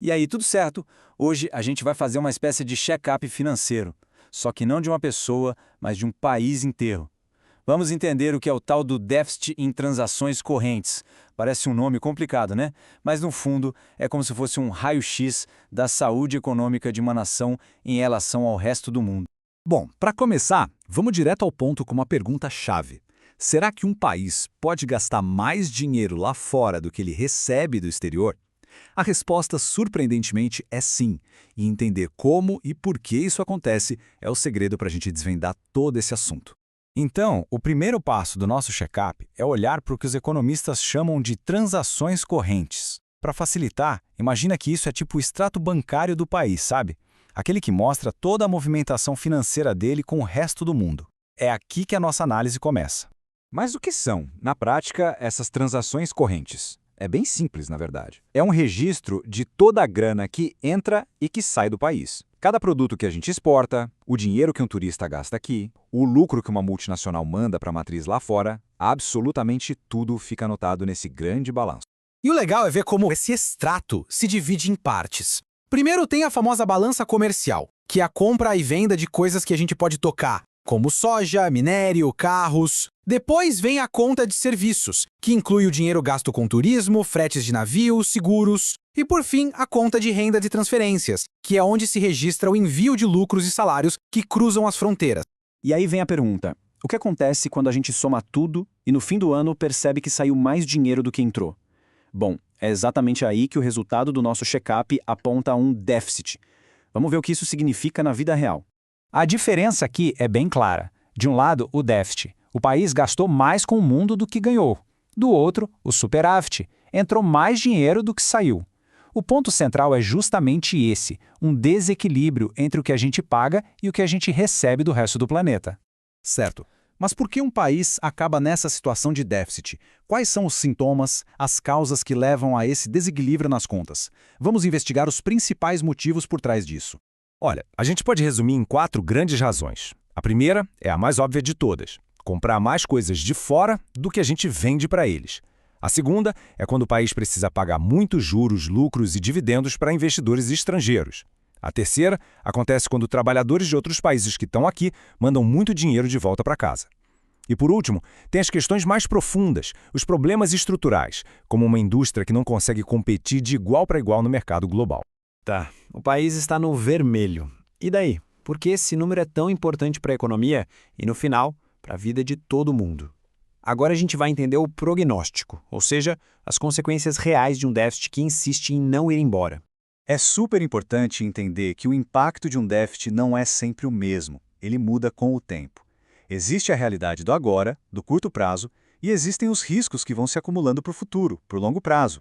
E aí, tudo certo? Hoje a gente vai fazer uma espécie de check-up financeiro, só que não de uma pessoa, mas de um país inteiro. Vamos entender o que é o tal do déficit em transações correntes. Parece um nome complicado, né? Mas no fundo é como se fosse um raio-x da saúde econômica de uma nação em relação ao resto do mundo. Bom, para começar, vamos direto ao ponto com uma pergunta-chave. Será que um país pode gastar mais dinheiro lá fora do que ele recebe do exterior? A resposta, surpreendentemente, é sim, e entender como e por que isso acontece é o segredo para a gente desvendar todo esse assunto. Então, o primeiro passo do nosso check-up é olhar para o que os economistas chamam de transações correntes. Para facilitar, imagina que isso é tipo o extrato bancário do país, sabe? Aquele que mostra toda a movimentação financeira dele com o resto do mundo. É aqui que a nossa análise começa. Mas o que são, na prática, essas transações correntes? É bem simples, na verdade. É um registro de toda a grana que entra e que sai do país. Cada produto que a gente exporta, o dinheiro que um turista gasta aqui, o lucro que uma multinacional manda para a matriz lá fora, absolutamente tudo fica anotado nesse grande balanço. E o legal é ver como esse extrato se divide em partes. Primeiro tem a famosa balança comercial, que é a compra e venda de coisas que a gente pode tocar, como soja, minério, carros. Depois vem a conta de serviços, que inclui o dinheiro gasto com turismo, fretes de navios, seguros. E por fim, a conta de renda de transferências, que é onde se registra o envio de lucros e salários que cruzam as fronteiras. E aí vem a pergunta: o que acontece quando a gente soma tudo e no fim do ano percebe que saiu mais dinheiro do que entrou? Bom, é exatamente aí que o resultado do nosso check-up aponta a um déficit. Vamos ver o que isso significa na vida real. A diferença aqui é bem clara. De um lado, o déficit. O país gastou mais com o mundo do que ganhou. Do outro, o superávit. Entrou mais dinheiro do que saiu. O ponto central é justamente esse, um desequilíbrio entre o que a gente paga e o que a gente recebe do resto do planeta. Certo. Mas por que um país acaba nessa situação de déficit? Quais são os sintomas, as causas que levam a esse desequilíbrio nas contas? Vamos investigar os principais motivos por trás disso. Olha, a gente pode resumir em 4 grandes razões. A primeira é a mais óbvia de todas: comprar mais coisas de fora do que a gente vende para eles. A segunda é quando o país precisa pagar muitos juros, lucros e dividendos para investidores estrangeiros. A terceira acontece quando trabalhadores de outros países que estão aqui mandam muito dinheiro de volta para casa. E por último, tem as questões mais profundas, os problemas estruturais, como uma indústria que não consegue competir de igual para igual no mercado global. Tá, o país está no vermelho. E daí? Por que esse número é tão importante para a economia e, no final, para a vida de todo mundo? Agora a gente vai entender o prognóstico, ou seja, as consequências reais de um déficit que insiste em não ir embora. É super importante entender que o impacto de um déficit não é sempre o mesmo. Ele muda com o tempo. Existe a realidade do agora, do curto prazo, e existem os riscos que vão se acumulando para o futuro, por longo prazo.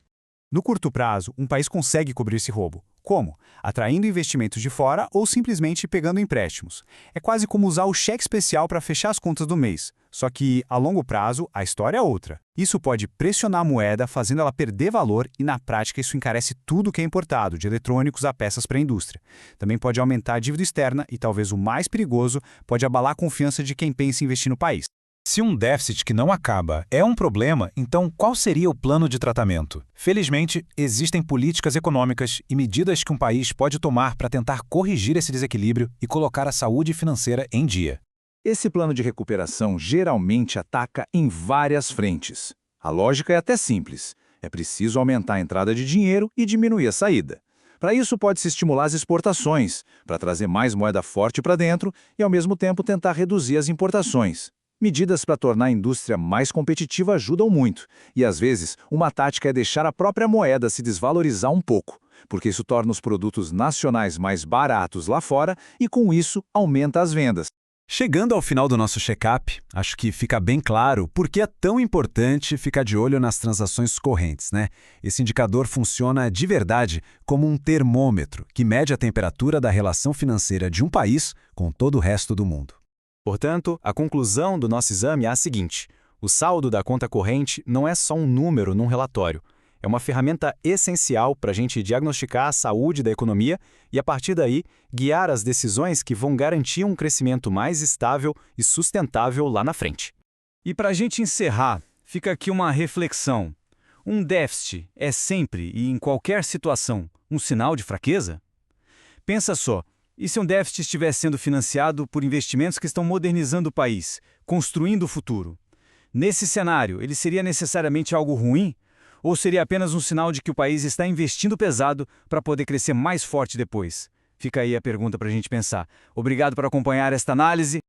No curto prazo, um país consegue cobrir esse roubo. Como? Atraindo investimentos de fora ou simplesmente pegando empréstimos. É quase como usar o cheque especial para fechar as contas do mês. Só que, a longo prazo, a história é outra. Isso pode pressionar a moeda, fazendo ela perder valor e, na prática, isso encarece tudo que é importado, de eletrônicos a peças para a indústria. Também pode aumentar a dívida externa e, talvez o mais perigoso, pode abalar a confiança de quem pensa em investir no país. Se um déficit que não acaba é um problema, então qual seria o plano de tratamento? Felizmente, existem políticas econômicas e medidas que um país pode tomar para tentar corrigir esse desequilíbrio e colocar a saúde financeira em dia. Esse plano de recuperação geralmente ataca em várias frentes. A lógica é até simples. É preciso aumentar a entrada de dinheiro e diminuir a saída. Para isso, pode-se estimular as exportações, para trazer mais moeda forte para dentro e, ao mesmo tempo, tentar reduzir as importações. Medidas para tornar a indústria mais competitiva ajudam muito, e às vezes uma tática é deixar a própria moeda se desvalorizar um pouco, porque isso torna os produtos nacionais mais baratos lá fora e com isso aumenta as vendas. Chegando ao final do nosso check-up, acho que fica bem claro por que é tão importante ficar de olho nas transações correntes, né? Esse indicador funciona de verdade como um termômetro que mede a temperatura da relação financeira de um país com todo o resto do mundo. Portanto, a conclusão do nosso exame é a seguinte: o saldo da conta corrente não é só um número num relatório. É uma ferramenta essencial para a gente diagnosticar a saúde da economia e, a partir daí, guiar as decisões que vão garantir um crescimento mais estável e sustentável lá na frente. E para a gente encerrar, fica aqui uma reflexão. Um déficit é sempre e em qualquer situação um sinal de fraqueza? Pensa só, e se um déficit estiver sendo financiado por investimentos que estão modernizando o país, construindo o futuro? Nesse cenário, ele seria necessariamente algo ruim? Ou seria apenas um sinal de que o país está investindo pesado para poder crescer mais forte depois? Fica aí a pergunta para a gente pensar. Obrigado por acompanhar esta análise.